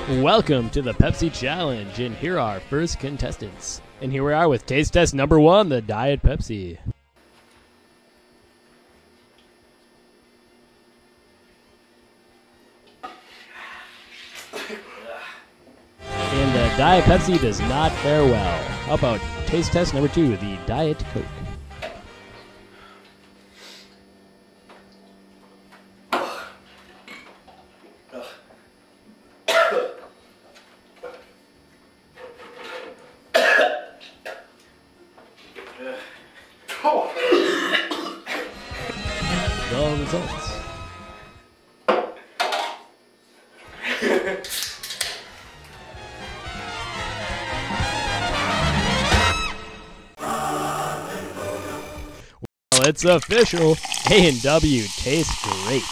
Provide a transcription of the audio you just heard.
Welcome to the Pepsi Challenge, and here are our first contestants. And here we are with taste test number 1, the Diet Pepsi. And the Diet Pepsi does not fare well. How about taste test number 2, the Diet Coke? The results. Well, it's official. A&W tastes great.